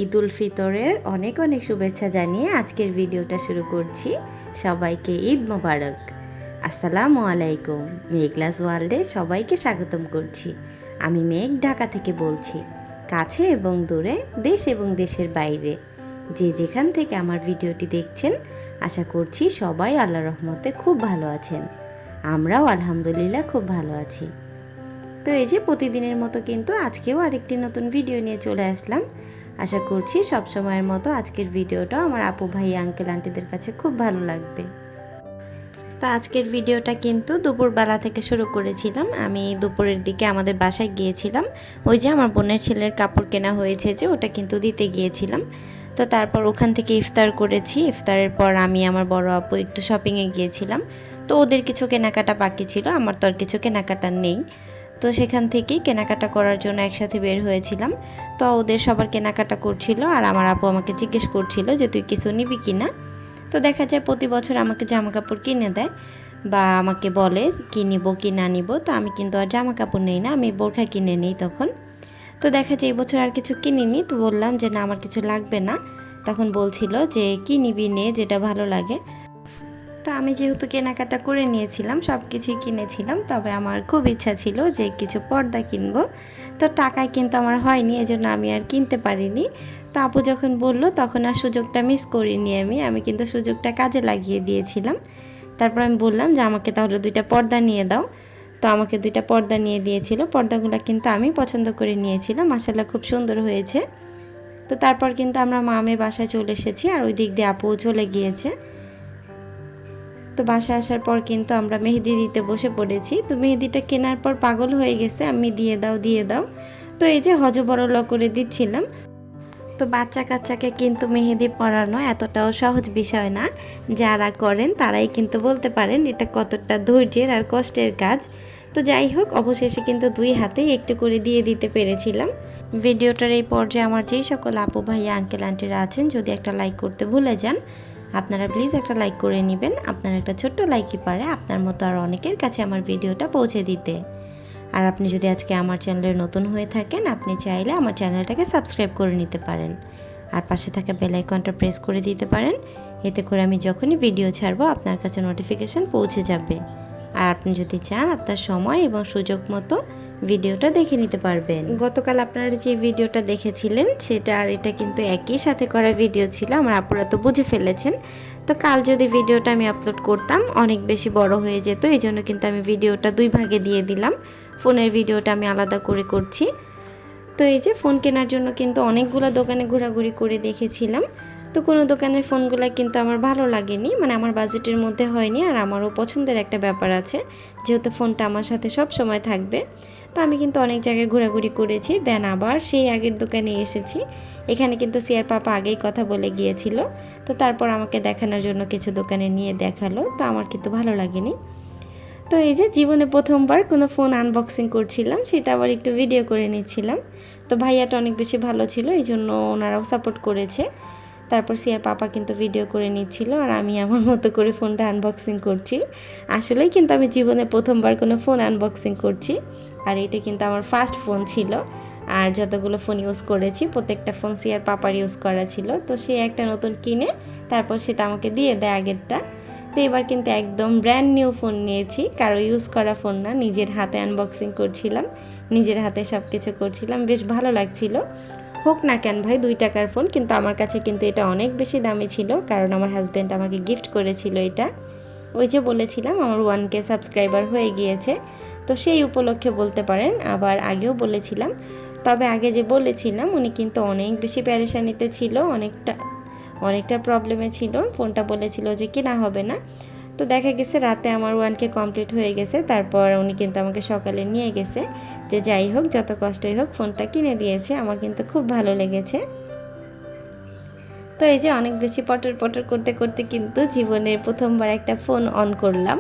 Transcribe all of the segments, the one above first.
ঈদ উল ফিতরের অনেক অনেক শুভেচ্ছা জানিয়ে আজকের ভিডিওটা শুরু করছি। সবাইকে ঈদ মোবারক। আসসালামু আলাইকুম। মেঘলাস ওয়ার্ল্ডে সবাইকে স্বাগতম করছি। আমি মেঘ, ঢাকা থেকে বলছি। কাছে এবং দূরে, দেশ এবং দেশের বাইরে যে যেখান থেকে আমার ভিডিওটি দেখছেন, আশা করছি সবাই আল্লাহর রহমতে খুব ভালো আছেন। আমরাও আলহামদুলিল্লাহ খুব ভালো আছি। তো এই যে প্রতিদিনের মতো কিন্তু আজকেও আরেকটি নতুন ভিডিও নিয়ে চলে আসলাম। আশা করছি সব সময়ের মতো আজকের ভিডিওটা আমার আপু ভাই আঙ্কেল আন্টিদের কাছে খুব ভালো লাগবে। তো আজকের ভিডিওটা কিন্তু দুপুরবেলা থেকে শুরু করেছিলাম। আমি দুপুরের দিকে আমাদের বাসায় গিয়েছিলাম। ওই যে আমার বোনের ছেলের কাপড় কেনা হয়েছে যে, ওটা কিন্তু দিতে গিয়েছিলাম। তো তারপর ওখান থেকে ইফতার করেছি। ইফতারের পর আমি আমার বড় আপু একটু শপিংয়ে গিয়েছিলাম। তো ওদের কিছু কেনাকাটা বাকি ছিল, আমার তো আর কিছু কেনাকাটা নেই। তো সেখান থেকেই কেনাকাটা করার জন্য একসাথে বের হয়েছিলাম। তো ওদের সবার কেনাকাটা করছিল আর আমার আপু আমাকে জিজ্ঞেস করছিল যে তুই কিছু নিবি কি না। তো দেখা যায় প্রতি বছর আমাকে জামা কাপড় কিনে দেয় বা আমাকে বলে কি নিব কি না নিব। তো আমি কিন্তু আর জামা কাপড় নেই না, আমি বোরখা কিনে নিই তখন। তো দেখা যায় এই বছর আর কিছু কিনিনি। তো বললাম যে না, আমার কিছু লাগবে না। তখন বলছিল যে কি নিবি নে, যেটা ভালো লাগে। তো আমি যেহেতু কেনাকাটা করে নিয়েছিলাম, সব কিছুই কিনেছিলাম, তবে আমার খুব ইচ্ছা ছিল যে কিছু পর্দা কিনবো। তো টাকায় কিন্তু আমার হয়নি, এজন্য আমি আর কিনতে পারিনি। তো আপু যখন বলল তখন আর সুযোগটা মিস করিনি। আমি কিন্তু সুযোগটা কাজে লাগিয়ে দিয়েছিলাম। তারপর আমি বললাম যে আমাকে তাহলে 2টা পর্দা নিয়ে দাও। তো আমাকে 2টা পর্দা নিয়ে দিয়েছিল। পর্দাগুলো কিন্তু আমি পছন্দ করে নিয়েছিলাম, মাশাআল্লাহ খুব সুন্দর হয়েছে। তো তারপর কিন্তু আমরা মামে বাসায় চলে এসেছি আর ওই দিক দিয়ে আপুও চলে গিয়েছে। তো বাসায় আসার পর কিন্তু আমরা মেহেদি দিতে বসে পড়েছি। তো মেহেদিটা কেনার পর পাগল হয়ে গেছে, আমি দিয়ে দাও দিয়ে দাও। তো এই যে হযবরল করে দিচ্ছিলাম। তো বাচ্চা কাচ্চাকে কিন্তু মেহেদি পরানো এতটাও সহজ বিষয় না। যারা করেন তারাই কিন্তু বলতে পারেন এটা কতটা ধৈর্যের আর কষ্টের কাজ। তো যাই হোক, অবশেষে কিন্তু 2 হাতেই একটু করে দিয়ে দিতে পেরেছিলাম। ভিডিওটার এই পর্যায়ে আমার যেই সকল আপু ভাইয়া আঙ্কেল আন্টিরা আছেন, যদি একটা লাইক করতে ভুলে যান, আপনারা প্লিজ একটা লাইক করে নেবেন। আপনার একটা ছোট্ট লাইকই পারে আপনার মতো আর অনেকের কাছে আমার ভিডিওটা পৌঁছে দিতে। আর আপনি যদি আজকে আমার চ্যানেলে নতুন হয়ে থাকেন, আপনি চাইলে আমার চ্যানেলটাকে সাবস্ক্রাইব করে নিতে পারেন আর পাশে থাকা বেল আইকনটা প্রেস করে দিতে পারেন। এতে করে আমি যখনই ভিডিও ছাড়বো আপনার কাছে নোটিফিকেশান পৌঁছে যাবে। আর আপনি যদি চান আপনার সময় এবং সুযোগ মতো ভিডিওটা দেখে নিতে পারবেন। গতকাল আপনারা যে ভিডিওটা দেখেছিলেন সেটা আর এটা কিন্তু একই সাথে করা ভিডিও ছিল, আমার আপুরা তো বুঝে ফেলেছেন। তো কাল যদি ভিডিওটা আমি আপলোড করতাম অনেক বেশি বড় হয়ে যেত, এই জন্য কিন্তু আমি ভিডিওটা 2 ভাগে দিয়ে দিলাম। ফোনের ভিডিওটা আমি আলাদা করে করছি। তো এই যে ফোন কেনার জন্য কিন্তু অনেকগুলো দোকানে ঘোরাঘুরি করে দেখেছিলাম। তো কোনো দোকানের ফোনগুলো কিন্তু আমার ভালো লাগেনি, মানে আমার বাজেটের মধ্যে হয়নি। আর আমারও পছন্দের একটা ব্যাপার আছে, যেহেতু ফোনটা আমার সাথে সব সময় থাকবে। তো আমি কিন্তু অনেক জায়গায় ঘোরাঘুরি করেছি, দেন আবার সেই আগের দোকানে এসেছি। এখানে কিন্তু সিয়ার পাপা আগেই কথা বলে গিয়েছিল। তো তারপর আমাকে দেখানোর জন্য কিছু দোকানে নিয়ে দেখালো, তো আমার কিন্তু ভালো লাগেনি। তো এই যে জীবনে প্রথমবার কোনো ফোন আনবক্সিং করছিলাম, সেটা আবার একটু ভিডিও করে নিচ্ছিলাম। তো ভাইয়াটা অনেক বেশি ভালো ছিল, এই জন্য ওনারাও সাপোর্ট করেছে। তারপর সিয়ার পাপা কিন্তু ভিডিও করে নিচ্ছিল আর আমি আমার মতো করে ফোনটা আনবক্সিং করছি। আসলেই কিন্তু আমি জীবনে প্রথমবার কোনো ফোন আনবক্সিং করছি। আর এটা কিন্তু আমার ফার্স্ট ফোন ছিল। আর যতগুলো ফোন ইউজ করেছি প্রত্যেকটা ফোন সিয়ার পাপার ইউজ করা ছিল। তো সে একটা নতুন কিনে তারপর সেটা আমাকে দিয়ে দেয় আগেরটা। তো এবার কিন্তু একদম ব্র্যান্ড নিউ ফোন নিয়েছি, কারো ইউজ করা ফোন না, নিজের হাতে আনবক্সিং করছিলাম, নিজের হাতে সব কিছু করছিলাম, বেশ ভালো লাগছিল। হোক না কেন ভাই 2 টাকার ফোন, কিন্তু আমার কাছে কিন্তু এটা অনেক বেশি দামি ছিল, কারণ আমার হাজব্যান্ড আমাকে গিফট করেছিল এটা। ওই যে বলেছিলাম আমার 1K সাবস্ক্রাইবার হয়ে গিয়েছে, তো সেই উপলক্ষে বলতে পারেন, আবার আগেও বলেছিলাম। তবে আগে যে বলেছিলাম উনি কিন্তু অনেক বেশি প্যারেশানিতে ছিল, অনেকটা প্রবলেমে ছিল। ফোনটা বলেছিল যে কেনা হবে না। তো দেখা গেছে রাতে আমার 1K কমপ্লিট হয়ে গেছে। তারপর উনি কিন্তু আমাকে সকালে নিয়ে গেছে, যে যাই হোক যত কষ্টই হোক ফোনটা কিনে দিয়েছে। আমার কিন্তু খুব ভালো লেগেছে। তো এই যে অনেক বেশি পটর পটর করতে করতে কিন্তু জীবনের প্রথমবার একটা ফোন অন করলাম,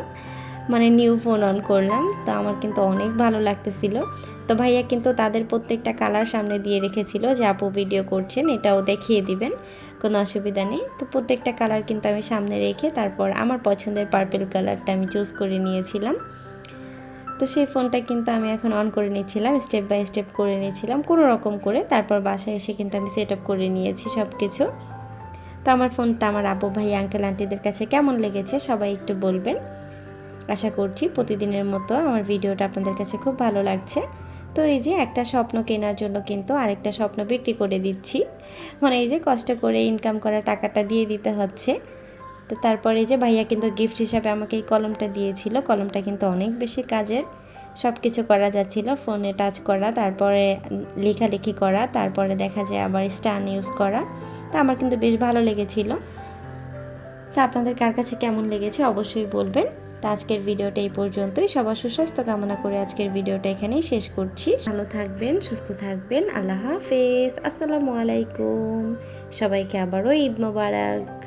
মানে নিউ ফোন অন করলাম। তো আমার কিন্তু অনেক ভালো লাগতেছিল। তো ভাইয়া কিন্তু তাদের প্রত্যেকটা কালার সামনে দিয়ে রেখেছিল যে আপু ভিডিও করছেন এটাও দেখিয়ে দিবেন, কোনো অসুবিধা নেই। তো প্রত্যেকটা কালার কিন্তু আমি সামনে রেখে তারপর আমার পছন্দের পার্পল কালারটা আমি চুজ করে নিয়েছিলাম। তো সেই ফোনটা কিন্তু আমি এখন অন করে নিচ্ছিলাম, স্টেপ বাই স্টেপ করে নিয়েছিলাম কোনো রকম করে। তারপর বাসায় এসে কিন্তু আমি সেট আপ করে নিয়েছি সব কিছু। তো আমার ফোনটা আমার আব্বু ভাই আঙ্কেল আন্টিদের কাছে কেমন লেগেছে সবাই একটু বলবেন। আশা করছি প্রতিদিনের মতো আমার ভিডিওটা আপনাদের কাছে খুব ভালো লাগছে। তো এই যে একটা স্বপ্ন কেনার জন্য কিন্তু আরেকটা স্বপ্ন বিক্রি করে দিচ্ছি, মানে এই যে কষ্ট করে ইনকাম করা টাকাটা দিয়ে দিতে হচ্ছে। তো তারপরে এই যে ভাইয়া কিন্তু গিফট হিসাবে আমাকে এই কলমটা দিয়েছিল। কলমটা কিন্তু অনেক বেশি কাজের, সব কিছু করা যাচ্ছিল, ফোনে টাচ করা, তারপরে লেখালেখি করা, তারপরে দেখা যায় আবার স্টান ইউজ করা। তো আমার কিন্তু বেশ ভালো লেগেছিল। তো আপনাদের কার কাছে কেমন লেগেছে অবশ্যই বলবেন। তো আজকের ভিডিওটা এই পর্যন্তই। সবার সুস্বাস্থ্য কামনা করে আজকের ভিডিওটা এখানেই শেষ করছি। ভালো থাকবেন, সুস্থ থাকবেন। আল্লাহ হাফেজ, আসসালামু আলাইকুম। সবাইকে আবারও ঈদ মোবারক।